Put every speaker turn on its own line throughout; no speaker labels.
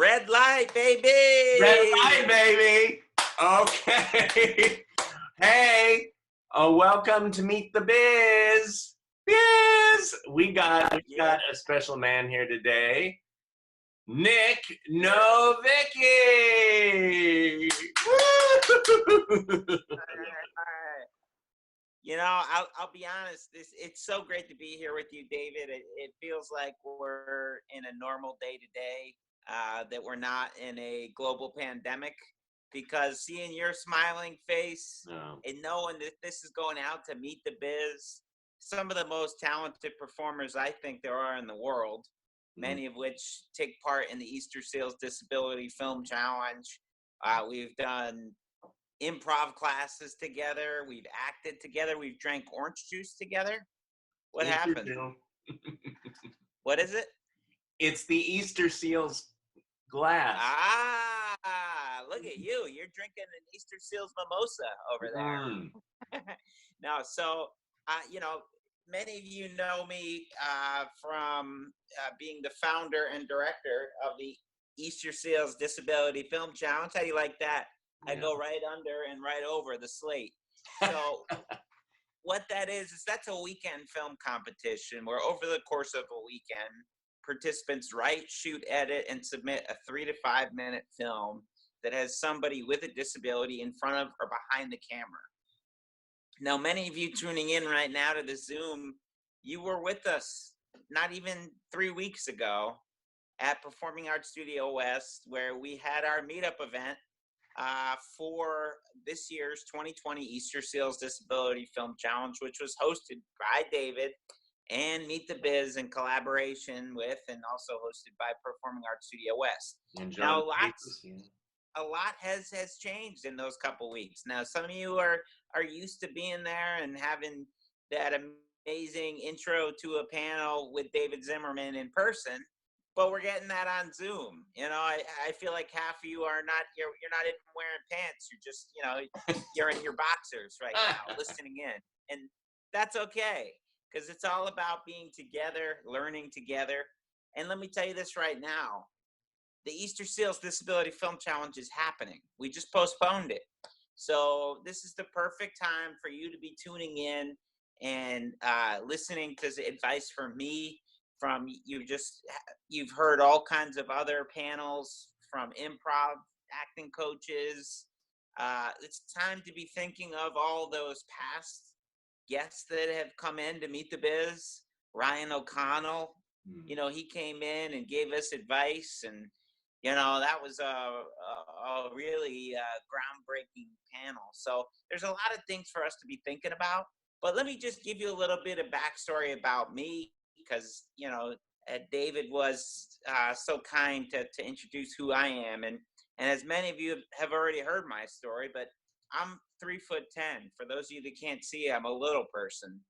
Red light, baby.
Red light, baby. Okay. Hey, welcome to Meet the Biz. We got a special man here today, Nic Novicki.
You know, I'll be honest. It's so great to be here with you, David. It feels like we're in a normal day to day. That we're not in a global pandemic, because seeing your smiling face and knowing that this is going out to Meet the Biz, some of the most talented performers I think there are in the world, many of which take part in the Easter Seals Disability Film Challenge. We've done improv classes together. We've acted together. We've drank orange juice together. What happened? What is it?
It's the Easter Seals glass.
Look at you. You're drinking an Easter Seals mimosa over there. No, so, you know, many of you know me from being the founder and director of the Easter Seals Disability Film Challenge. How do you like that? I go right under and right over the slate. So what that is that's a weekend film competition where over the course of a weekend, participants write, shoot, edit, and submit a 3 to 5 minute film that has somebody with a disability in front of or behind the camera. Now, many of you tuning in right now to the Zoom, you were with us not even 3 weeks ago at Performing Arts Studio West, where we had our meetup event for this year's 2020 Easter Seals Disability Film Challenge, which was hosted by David and Meet the Biz in collaboration with, and also hosted by Performing Arts Studio West.
And
now, a lot has changed in those couple weeks. Now, some of you are used to being there and having that amazing intro to a panel with David Zimmerman in person, but we're getting that on Zoom. You know, I feel like half of you are not, you're not even wearing pants. You're just, you know, you're in your boxers right now listening in. And that's okay, because it's all about being together, learning together. And let me tell you this right now. The Easter Seals Disability Film Challenge is happening. We just postponed it. So this is the perfect time for you to be tuning in and listening to advice from me, from you've heard all kinds of other panels from improv acting coaches. It's time to be thinking of all those past guests that have come in to Meet the Biz. Ryan O'Connell, you know, he came in and gave us advice, and you know, that was a really groundbreaking panel. So there's a lot of things for us to be thinking about. But let me just give you a little bit of backstory about me, because, you know, David was so kind to introduce who I am. And as many of you have already heard my story, but I'm 3'10". For those of you that can't see, I'm a little person.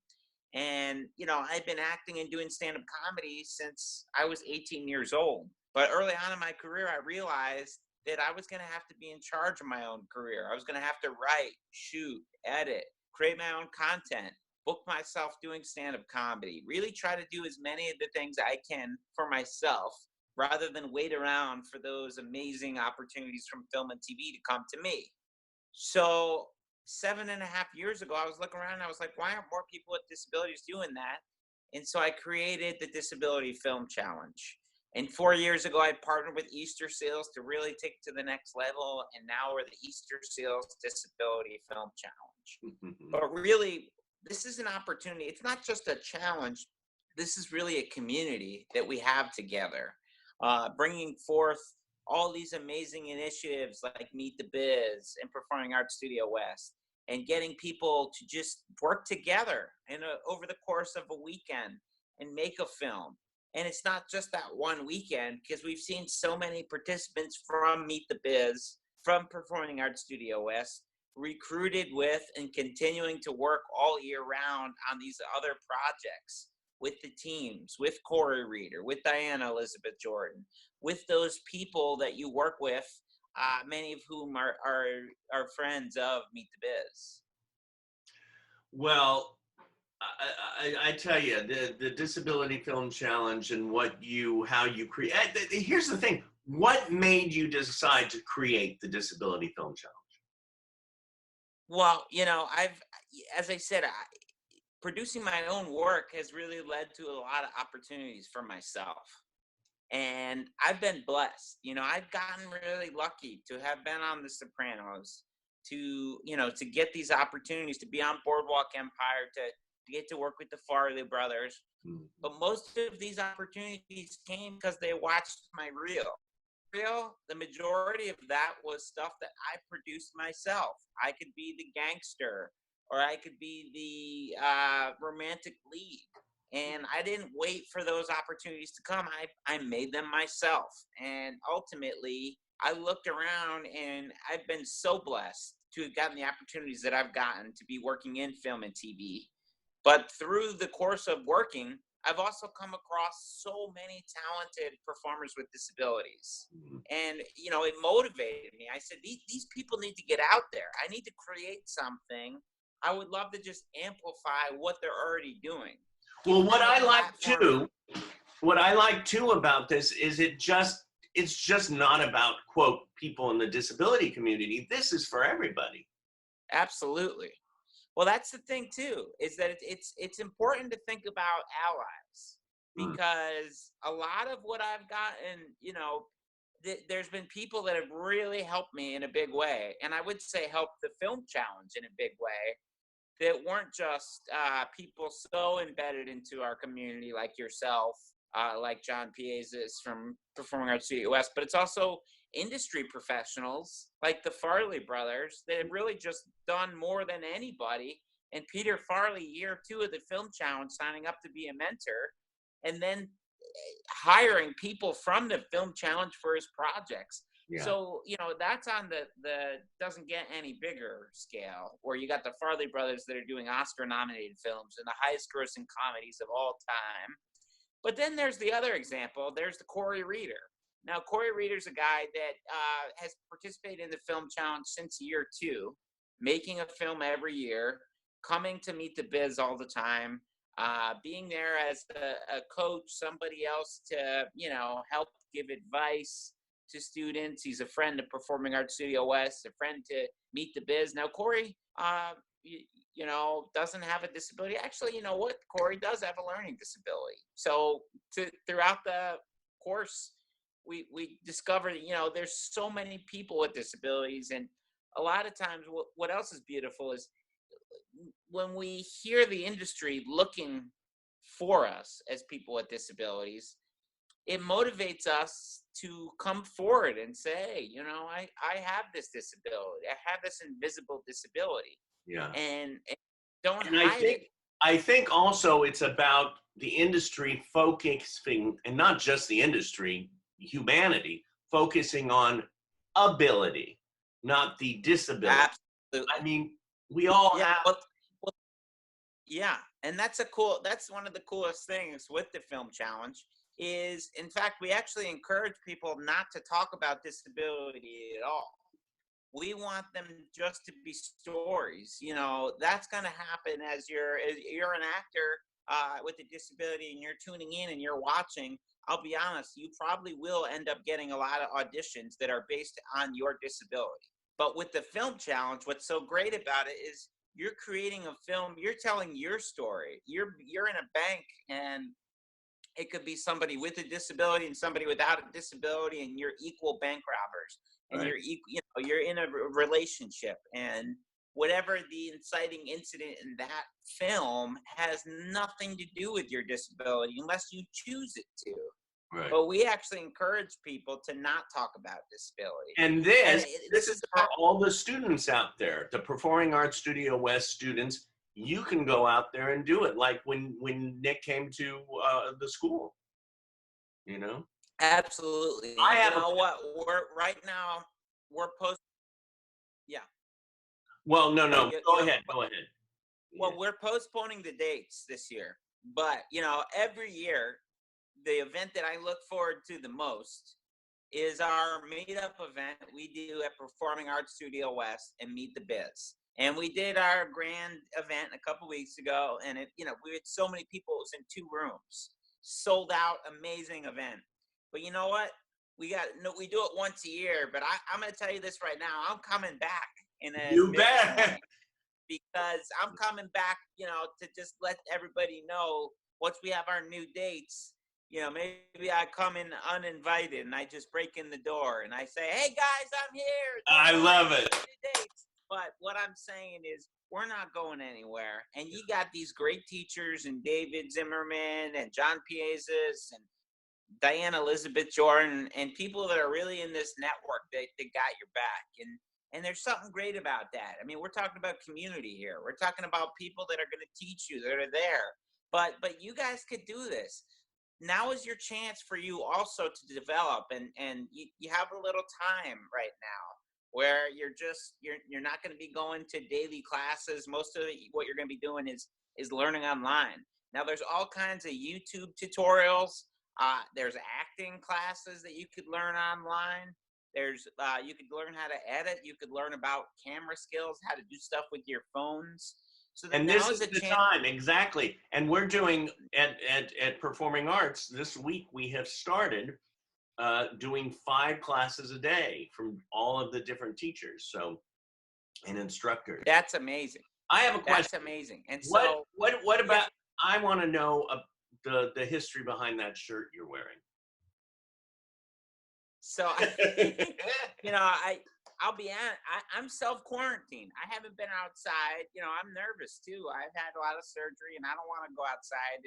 And, you know, I've been acting and doing stand-up comedy since I was 18 years old. But early on in my career, I realized that I was going to have to be in charge of my own career. I was going to have to write, shoot, edit, create my own content, book myself doing stand-up comedy, really try to do as many of the things I can for myself rather than wait around for those amazing opportunities from film and TV to come to me. So 7.5 years ago, I was looking around and I was like, why aren't more people with disabilities doing that? And so I created the Disability Film Challenge. And 4 years ago, I partnered with Easter Seals to really take it to the next level. And now we're the Easter Seals Disability Film Challenge. But really, this is an opportunity. It's not just a challenge. This is really a community that we have together, bringing forth all these amazing initiatives like Meet the Biz and Performing Arts Studio West, and getting people to just work together over the course of a weekend and make a film. And it's not just that one weekend, because we've seen so many participants from Meet the Biz, from Performing Arts Studio West, recruited with and continuing to work all year round on these other projects with the teams, with Corey Reeder, with Diana Elizabeth Jordan, with those people that you work with, many of whom are friends of Meet the Biz.
Well, I tell you, the Disability Film Challenge and how you create. Here's the thing: What made you decide to create the Disability Film Challenge?
Well, as I said, producing my own work has really led to a lot of opportunities for myself. And I've been blessed. I've gotten really lucky to have been on The Sopranos, to get these opportunities to be on Boardwalk Empire, to get to work with the Farley brothers.
Mhm.
But most of these opportunities came because they watched my reel. The majority of that was stuff that I produced myself. I could be the gangster, or I could be the romantic lead. And I didn't wait for those opportunities to come. I made them myself. And ultimately, I looked around and I've been so blessed to have gotten the opportunities that I've gotten to be working in film and TV. But through the course of working, I've also come across so many talented performers with disabilities.
Mhm.
And, it motivated me. I said, these people need to get out there. I need to create something. I would love to just amplify what they're already doing.
Well,
Give them a platform.
what I like too about this is it's just not about, quote, people in the disability community. This is for everybody.
Absolutely. Well, that's the thing too, is that it's important to think about allies,
Mm.
because a lot of what I've gotten, there's been people that have really helped me in a big way, and I would say helped the film challenge in a big way. That weren't just people so embedded into our community like yourself, like John Piezas from Performing Arts Studio West, but it's also industry professionals like the Farley brothers that have really just done more than anybody. And Peter Farley, year 2 of the Film Challenge, signing up to be a mentor, and then hiring people from the Film Challenge for his projects.
Yeah.
So, that's on the doesn't get any bigger scale, where you got the Farley brothers that are doing Oscar nominated films and the highest grossing comedies of all time. But then there's the other example. There's the Corey Reeder. Now, Corey Reeder's a guy that has participated in the Film Challenge since year 2, making a film every year, coming to Meet the Biz all the time, being there as a coach, somebody else to, help give advice to students. He's a friend of Performing Arts Studio West, a friend to Meet the Biz. Now, Corey, doesn't have a disability. Actually, you know what? Corey does have a learning disability. So throughout the course, we discovered, there's so many people with disabilities. And a lot of times what else is beautiful is when we hear the industry looking for us as people with disabilities, it motivates us to come forward and say, I have this disability. I have this invisible disability.
Yeah.
And don't
And
hide it.
I think also it's about the industry focusing, and not just the industry, humanity, focusing on ability, not the disability.
Absolutely.
I mean, we all
Yeah.
have.
Well, yeah. And that's one of the coolest things with the Film Challenge is, in fact, we actually encourage people not to talk about disability at all. We want them just to be stories. That's going to happen as you're an actor with a disability and you're tuning in and you're watching. I'll be honest, you probably will end up getting a lot of auditions that are based on your disability. But with the Film Challenge, what's so great about it is you're creating a film, you're telling your story. You're in a bank, and it could be somebody with a disability and somebody without a disability, and you're equal bank robbers, and
Right.
you're in a relationship, and whatever the inciting incident in that film has nothing to do with your disability unless you choose it to.
Right.
But we actually encourage people to not talk about disability.
And
And
this is for all the students out there, the Performing Arts Studio West students. You can go out there and do it, like when Nic came to the school.
absolutely.
I
You
have a
know what? We're post. Yeah.
well, no,
No,
no. Go ahead. Go ahead.
Well, we're postponing the dates this year, but every year, the event that I look forward to the most is our meetup event we do at Performing Arts Studio West and Meet the Biz. And we did our grand event a couple weeks ago, and we had so many people. It was in 2 rooms, sold out, amazing event. But you know what? we do it once a year, but I'm going to tell you this right now. I'm coming back in a
You
big
bet.
way because I'm coming back, to just let everybody know once we have our new dates. Maybe I come in uninvited and I just break in the door and I say, "Hey guys, I'm here.
I
Don't
love
worry,
it.
new dates." But what I'm saying is, we're not going anywhere. And you got these great teachers and David Zimmerman and John Piezas and Diane Elizabeth Jordan and people that are really in this network that got your back. And there's something great about that. I mean, we're talking about community here. We're talking about people that are going to teach you, that are there. But you guys could do this. Now is your chance for you also to develop, and you have a little time right now where you're not going to be going to daily classes. Most of what you're going to be doing is learning online. Now there's all kinds of YouTube tutorials. There's acting classes that you could learn online. There's you could learn how to edit. You could learn about camera skills, how to do stuff with your phones. So
And
now
this is
is a
the
chance.
time, exactly. And we're doing at Performing Arts this week. We have started doing 5 classes a day from all of the different teachers, and instructors.
That's amazing.
I have a question.
That's amazing. And
What
so,
what about? I want to know the history behind that shirt you're wearing.
so I'll be honest. I'm self-quarantined. I haven't been outside. I'm nervous too. I've had a lot of surgery, and I don't want to go outside.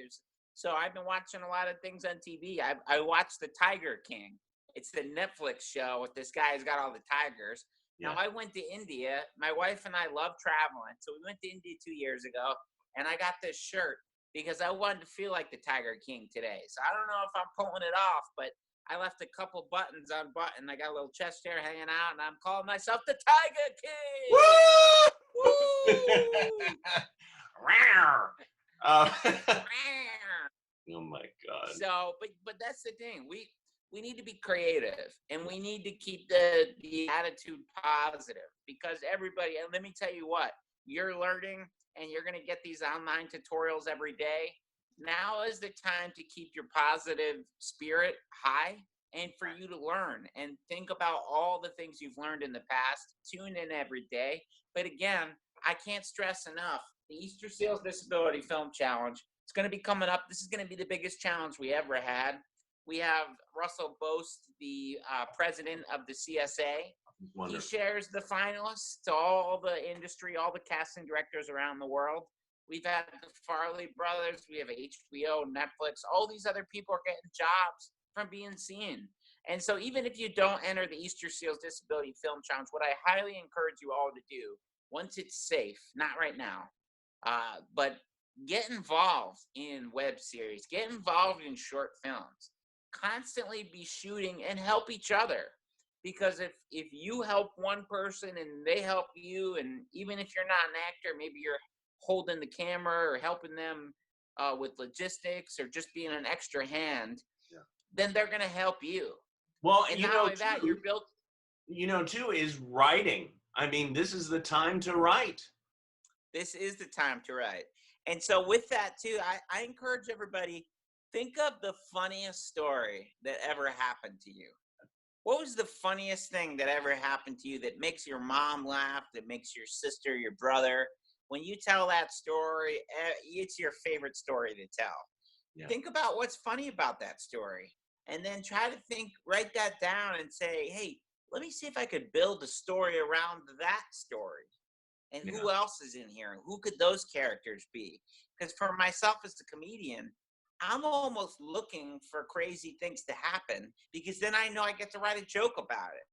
So I've been watching a lot of things on TV. I watched The Tiger King. It's the Netflix show with this guy who's got all the tigers.
Yeah.
Now, I went to India. My wife and I love traveling. So we went to India 2 years ago, and I got this shirt because I wanted to feel like the Tiger King today. So I don't know if I'm pulling it off, but I left a couple buttons unbuttoned. I got a little chest hair hanging out, and I'm calling myself the Tiger King.
Woo! Oh my God.
So, but that's the thing. We need to be creative, and we need to keep the attitude positive, because everybody, and let me tell you what, you're learning and you're going to get these online tutorials every day. Now is the time to keep your positive spirit high and for you to learn and think about all the things you've learned in the past. Tune in every day. But again, I can't stress enough, the Easter Seals Disability Film Challenge, it's going to be coming up. This is going to be the biggest challenge we ever had. We have Russell Boast, the president of the CSA.
Wonderful.
He shares the finalists to all the industry, all the casting directors around the world. We've had the Farley brothers. We have HBO, Netflix. All these other people are getting jobs from being seen. And so even if you don't enter the Easter Seals Disability Film Challenge, what I highly encourage you all to do, once it's safe, not right now, but get involved in web series, get involved in short films, constantly be shooting and help each other. Because if you help one person and they help you, and even if you're not an actor, maybe you're holding the camera or helping them with logistics or just being an extra hand, then they're going to help you.
Well,
and not only that, you're built.
Too, is writing. I mean, this is the time to write.
This is the time to write. And so with that too, I encourage everybody, think of the funniest story that ever happened to you. What was the funniest thing that ever happened to you that makes your mom laugh, that makes your sister, your brother? When you tell that story, it's your favorite story to tell. Yeah. Think about what's funny about that story. And then try to write that down and say, hey, let me see if I could build a story around that story. And who else is in here? And who could those characters be? Because for myself as a comedian, I'm almost looking for crazy things to happen, because then I know I get to write a joke about it.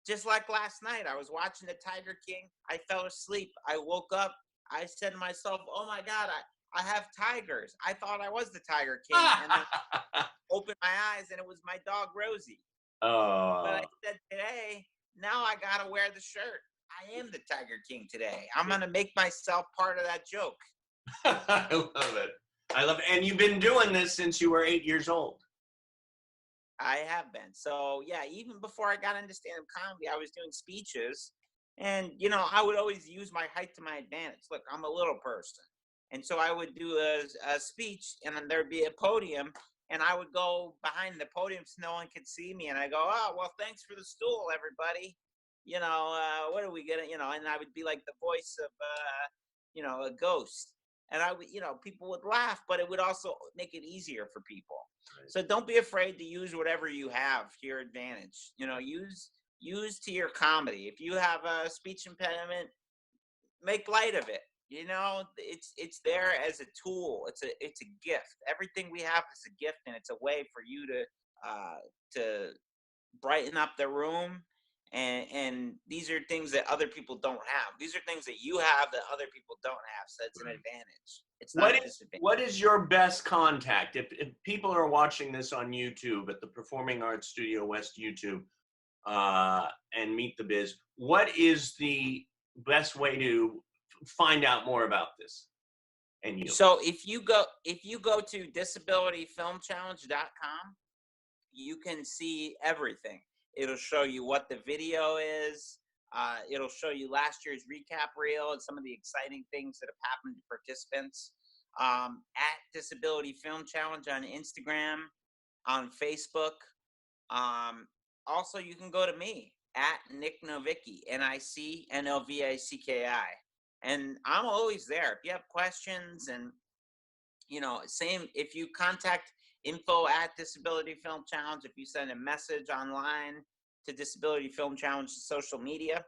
Just like last night, I was watching The Tiger King. I fell asleep. I woke up. I said to myself, oh my God, I have tigers. I thought I was the Tiger King. And then opened my eyes and it was my dog, Rosie. But I said today, now I got to wear the shirt. I am the Tiger King today. I'm going to make myself part of that joke.
I love it. And you've been doing this since you were 8 years old.
I have been. So yeah, even before I got into stand-up comedy, I was doing speeches, and I would always use my height to my advantage. Look, I'm a little person, and so I would do a speech, and then there'd be a podium, and I would go behind the podium so no one could see me, and I go, oh well, thanks for the stool, everybody. What are we gonna, and I would be like the voice of a ghost. And I would, people would laugh, but it would also make it easier for people. Right. So don't be afraid to use whatever you have to your advantage. Use to your comedy. If you have a speech impediment, make light of it. It's there as a tool. It's a gift. Everything we have is a gift, and it's a way for you to brighten up the room. And these are things that other people don't have. These are things that you have that other people don't have. So it's an advantage. It's not a disadvantage.
What is your best contact? If people are watching this on YouTube at the Performing Arts Studio West YouTube and Meet the Biz, what is the best way to find out more about this and you?
So if you go to disabilityfilmchallenge.com, you can see everything. It'll show you what the video is. It'll show you last year's recap reel and some of the exciting things that have happened to participants. At Disability Film Challenge on Instagram, on Facebook. Also, you can go to me at Nic Novicki, NICNOVICKI. And I'm always there. If you have questions, and same, if you contact info at Disability Film Challenge, if you send a message online to Disability Film Challenge social media,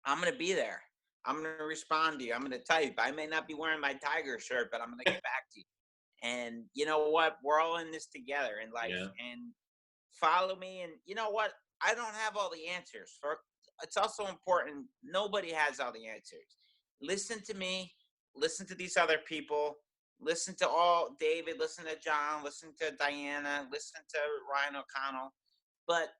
I'm going to be there. I'm going to respond to you. I'm going to type. I may not be wearing my Tiger shirt, but I'm going to get back to you. And you know what? We're all in this together in life. Yeah. And follow me. And you know what? I don't have all the answers. It's also important. Nobody has all the answers. Listen to me. Listen to these other people. Listen to David, listen to John, listen to Diana, listen to Ryan O'Connell. But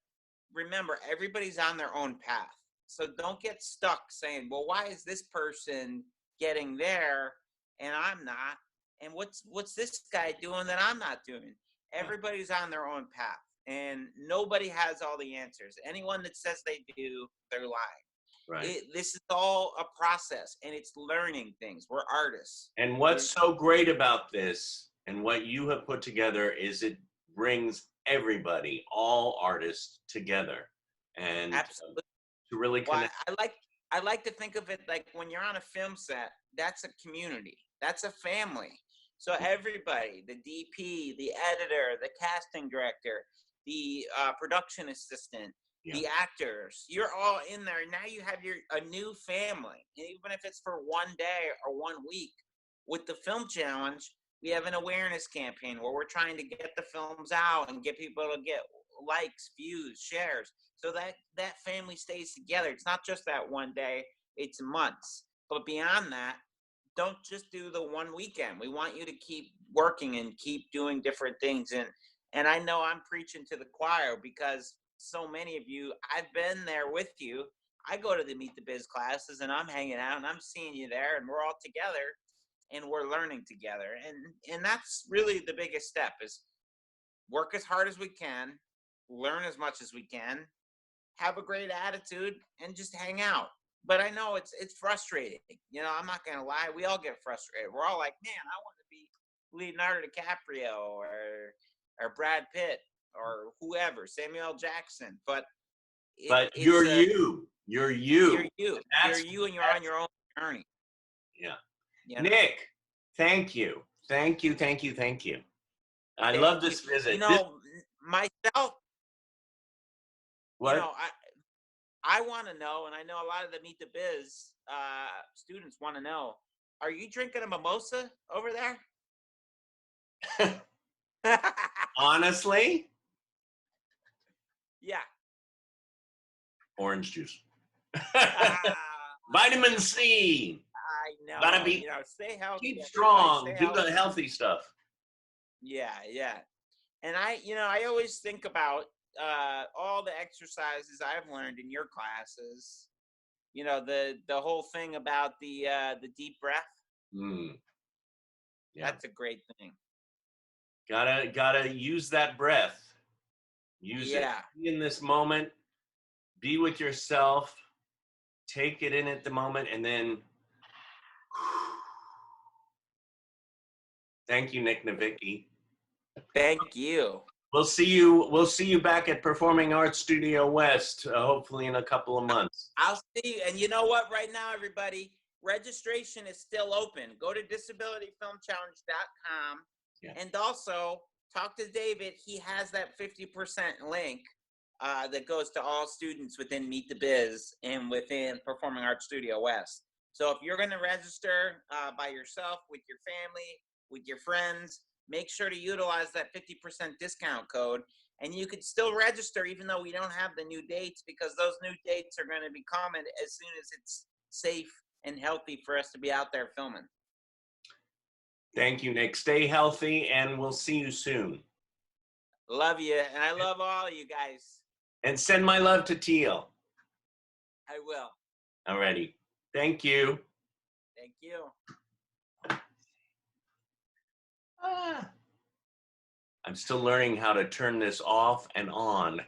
remember, everybody's on their own path. So don't get stuck saying, well, why is this person getting there and I'm not? And what's this guy doing that I'm not doing? Everybody's on their own path, and nobody has all the answers. Anyone that says they do, they're lying. Right. This is all a process, and it's learning things. We're artists.
And what's so great about this and what you have put together is it brings everybody, all artists together. And
absolutely.
To really connect.
Well, I like to think of it like when you're on a film set, that's a community. That's a family. So everybody, the DP, the editor, the casting director, the production assistant, the actors, you're all in there. Now you have a new family. And even if it's for one day or 1 week, with the Film Challenge, we have an awareness campaign where we're trying to get the films out and get people to get likes, views, shares, so that family stays together. It's not just that one day, it's months. But beyond that, don't just do the one weekend. We want you to keep working and keep doing different things. And I know I'm preaching to the choir because so many of you, I've been there with you. I go to the Meet the Biz classes and I'm hanging out and I'm seeing you there, and we're all together and we're learning together. And that's really the biggest step, is work as hard as we can, learn as much as we can, have a great attitude, and just hang out. But I know it's frustrating. I'm not going to lie. We all get frustrated. We're all like, man, I want to be Leonardo DiCaprio or Brad Pitt or whoever, Samuel L. Jackson. But
you're you. You're you.
You're you, and you're on your own journey.
Yeah. Nic, thank you. Thank you. Thank you. Thank you. I love this visit.
Myself,
what?
I want to know, and I know a lot of the Meet the Biz students want to know, are you drinking a mimosa over there?
Honestly?
Yeah.
Orange juice. Vitamin C.
I know.
Gotta be,
stay healthy.
Keep strong. Do the healthy stuff.
Yeah. And I always think about all the exercises I've learned in your classes. The whole thing about the deep breath.
Yeah.
That's a great thing.
Gotta use that breath. Use it. Be in this moment. Be with yourself. Take it in at the moment, and then. Thank you, Nic Novicki.
Thank you.
We'll see you. We'll see you back at Performing Arts Studio West, hopefully in a couple of months.
I'll see you. And you know what? Right now, everybody, registration is still open. Go to disabilityfilmchallenge.com and also talk to David. He has that 50% link that goes to all students within Meet the Biz and within Performing Arts Studio West. So if you're going to register by yourself, with your family, with your friends, make sure to utilize that 50% discount code. And you could still register even though we don't have the new dates, because those new dates are going to be coming as soon as it's safe and healthy for us to be out there filming.
Thank you, Nic. Stay healthy, and we'll see you soon.
Love you, and I love all you guys.
And send my love to Teal.
I will.
Alrighty. Thank you.
Thank you.
I'm still learning how to turn this off and on.